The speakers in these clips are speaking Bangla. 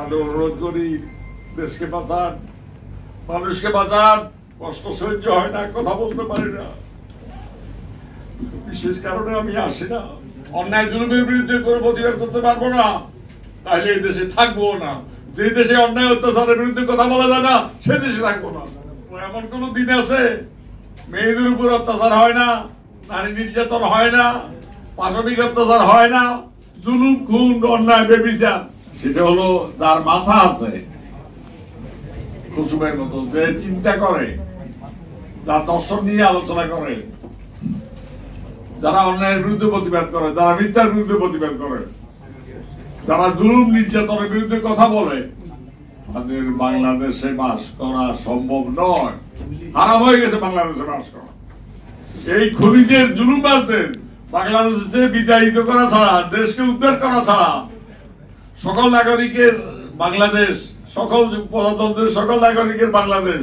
আপনাদের অনুরোধ করি, দেশকে বাঁচান, মানুষকে বাঁচান। কষ্ট সহ্য হয় না, কথা বলতে পারি না, বিশেষ কারণে আমি আসি না। অন্যায় জুলুমের বিরুদ্ধে কোনো প্রতিবাদ করতে পারবো না, তাহলে এই দেশে থাকবো না। যে দেশে অন্যায় অত্যাচারের বিরুদ্ধে কথা বলা যায় না, সে দেশে থাকবো না। এমন কোন দিন আছে মেয়েদের উপর অত্যাচার হয় না, নারী নির্যাতন হয় না, পাশবিক অত্যাচার হয় না, জুলুম, খুন, অন্যায়, ব্যভিচার? সেটা হলো যার মাথা আছে কুসুমের মতো, যে চিন্তা করে, যার দর্শন নিয়ে আলোচনা করে, যারা অন্যায়ের বিরুদ্ধে প্রতিবাদ করে, যারা মিথ্যার বিরুদ্ধে প্রতিবাদ করে, যারা জুলুম নির্যাতনের বিরুদ্ধে কথা বলে, তাদের বাংলাদেশে বাস করা সম্ভব নয়। হারাম হয়ে গেছে বাংলাদেশে বাস করা। এই খুনিদের, জুলুমবাজদের বাংলাদেশে বিতাড়িত করা ছাড়া, দেশকে উদ্ধার করা ছাড়া, সকল নাগরিকের বাংলাদেশ, সকল প্রজাতন্ত্রের সকল নাগরিকের বাংলাদেশ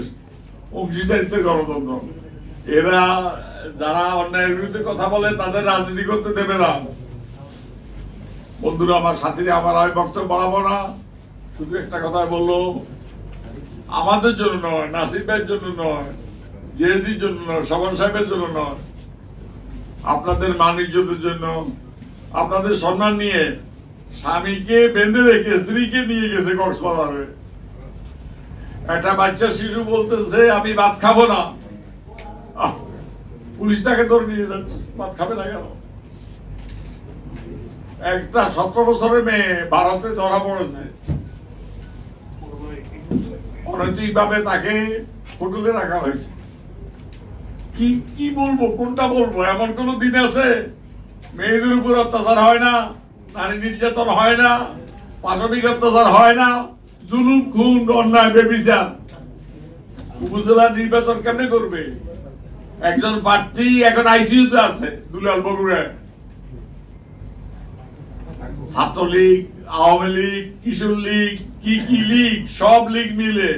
অংশীদারিত্বের গণতন্ত্র। এরা যারা অন্যায়ের বিরুদ্ধে কথা বলে তাদের রাজনীতি করতে দেবে না। বন্ধুরা, আমার সাথীরা, আমার আমি বক্তব্য বাড়াবো না, শুধু একটা কথা বললো, আমাদের জন্য নয়, নাসির ভাইয়ের জন্য নয়, জেএসডির জন্য নয়, শবন সাহেবের জন্য নয়, আপনাদের মান ইজ্জতের জন্য, আপনাদের সম্মান নিয়ে স্বামীকে বেঁধে রেখে স্ত্রীকে নিয়ে গেছে কক্সবাজারে। একটা বাচ্চা শিশু বলতেছে আমি ভাত খাবো না, পুলিশ তাকে ধরে নিয়ে যাচ্ছে। ভাত খাবে না কেন? একটা 17 বছরের মেয়ে ভারতে ধরা পড়েছে, অনৈতিক ভাবে তাকে হোটেলে রাখা হয়েছে। কি বলবো, কোনটা বলবো? এমন কোন দিন আছে মেয়েদের উপর অত্যাচার হয় না, নারী নির্যাতন হয় না, পাশবিক অত্যাচার হয় না, জুলুম, খুন, অন্যায়, ব্যভিচার? উপজেলা নির্বাচন কেমনে করবে? একজন প্রার্থী এখন আইসিইউতে আছে, দুলাল বগুড়ায়। ছাত্রলীগ, আওয়ামী লীগ, কিশোর লীগ, কি লীগ, সব লীগ মিলে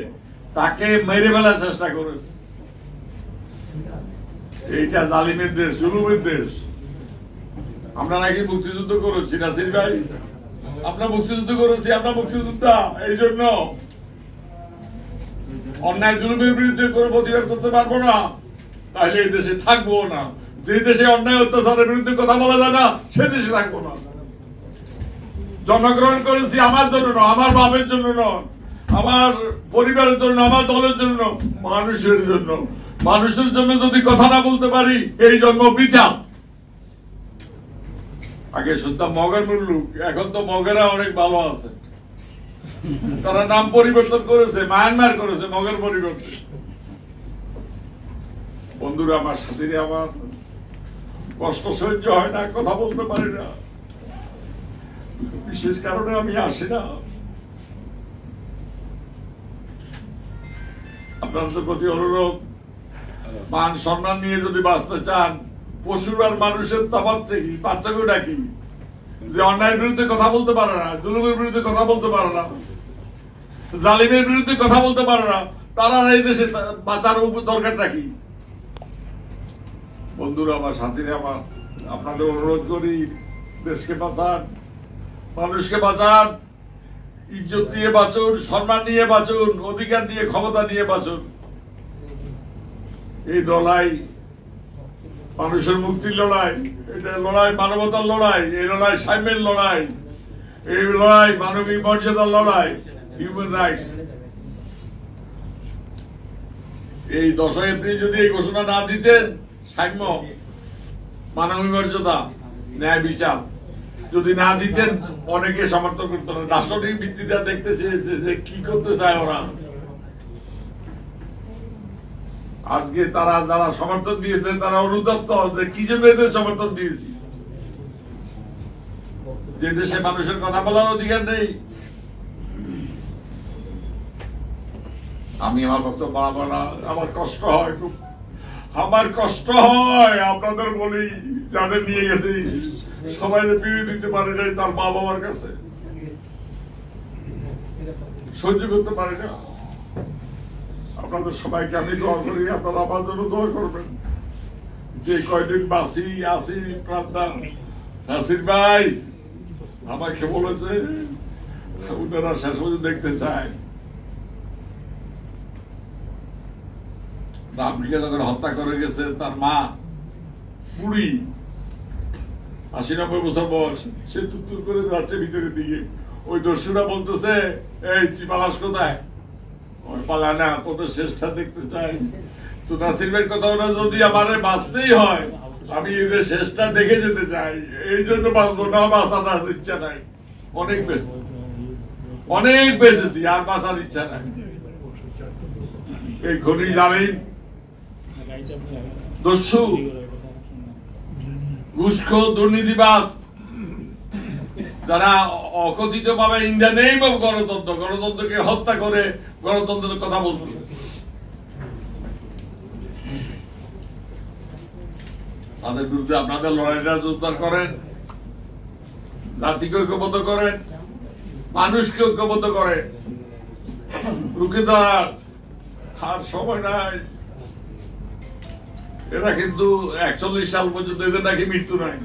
তাকে মেরে ফেলার চেষ্টা করেছে। এইটা জালিমের দেশ, জুলুমের দেশ। আমরা নাকি মুক্তিযুদ্ধ করেছি, নাসির ভাই? আমরা মুক্তিযুদ্ধ করেছি, আমরা মুক্তিযোদ্ধা। এই জন্য অন্যায় জুলুমের বিরুদ্ধে কোনো প্রতিবাদ করতে পারবো না, তাহলে এই দেশে থাকবো না। যে দেশে অন্যায় অত্যাচারের বিরুদ্ধে কথা বলা যায় না, সে দেশে থাকবো না। জন্মগ্রহণ করেছি আমার জন্য নয়, আমার বাপের জন্য নয়, আমার পরিবারের জন্য, আমার দলের জন্য, মানুষের জন্য। মানুষের জন্য যদি কথা না বলতে পারি, এই জন্ম বৃথা। আগে শুনতাম মগের মুল্লুক, এখন তো মগেরা অনেক ভালো আছে। তারা নাম পরিবর্তন করেছে, মায়ানমার করেছে মগের পরিবর্তে। বন্ধুরা, আমার সাথীরা, আমার কষ্ট সহ্য হয় না, কথা বলতে পারি না, বিশেষ কারণে আমি আসি না। আপনাদের প্রতি অনুরোধ, মান সম্মান নিয়ে যদি বাঁচতে চান, পশুর আর মানুষের তফাৎ কি, পার্থক্যটা কি? যে অন্যায়ের বিরুদ্ধে কথা বলতে পারে না, জুলুমের বিরুদ্ধে কথা বলতে পারে না, জালিমের বিরুদ্ধে কথা বলতে পারে না, তারা এই দেশে বাঁচার দরকারটা কি? বন্ধুরা, আমার সাথীরা, আমার আপনাদের অনুরোধ করি, দেশকে বাঁচান, মানুষকে বাঁচান, ইজ্জত দিয়ে বাঁচুন, সম্মান নিয়ে বাঁচুন, অধিকার নিয়ে, ক্ষমতা নিয়ে বাঁচুন। এই লড়াই মানুষের মুক্তির লড়াই, এটা লড়াই মানবতার লড়াই, এই লড়াই সাম্যের লড়াই, এই লড়াই মানবিক মর্যাদার লড়াই, হিউম্যান রাইটস। এই 10 এপ্রিল যদি এই ঘোষণা না দিতেন, সাম্য, মানবিক মর্যাদা, ন্যায় বিচার যদি না দিতেন, অনেকে সমর্থন করতো না। দার্শনিক ভিত্তিটা দেখতে চেয়েছে যে কি করতে চায় ওরা। আজকে তারা যারা সমর্থন দিয়েছে, তারা অনুতপ্ত যে কি জন্য এদের সমর্থন দিয়েছি। যে দেশে মানুষের কথা বলার অধিকার নেই। আমি আমার বক্তব্য বাড়াবো না, আমার কষ্ট হয় খুব, আমার কষ্ট হয়। আপনাদের বলি, যাদের নিয়ে গেছি সবাই বিয়ে দিতে পারে নাই তার মা বাবার কাছে, সহ্য করতে পারে না। আপনাদের সবাইকে আমি দোয়া করি, আপনারা আমার জন্য দোয়া করবেন। যে কয়দিন বাঁচি আসি প্রাণটা, নাসির ভাই আমাকে বলেছে ওনারা শেষ পর্যন্ত দেখতে চায় রামকে যখন হত্যা করে গেছে তার মা বুড়ি ৮০-৯০ বছর বয়স, সে তুত্তুর করে যাচ্ছে ভিতরের দিকে। ওই দস্যুরা বলতেছে, এই তুই পালাস কোথায়? পালা না, তোদের শেষটা দেখতে চাই। তো নাসির ভাইয়ের কথা ওরা যদি আমারে বাঁচতেই হয়, আমি এদের শেষটা দেখে যেতে চাই, এই জন্য বাঁচবো না, বাঁচার ইচ্ছা নাই। অনেক বেঁচেছি, আর বাঁচার ইচ্ছা নাই। এই খনি জামিন দস্যু, ঘুষখোর, দুর্নীতিবাজ, যারা অকথিত ভাবে ইন্ডিয়া নেই গণতন্ত্রকে হত্যা করে গণতন্ত্রের কথা বলতো। তাদের বিরুদ্ধে আপনাদের লড়াইটা জোরদার করেন, জাতিকে ঐক্যবদ্ধ করেন, মানুষকে ঐক্যবদ্ধ করেন, রুখে দাঁড়ান। আর সময় নাই। এরা কিন্তু ৪১ সাল পর্যন্ত এদের নাকি মৃত্যু নাই।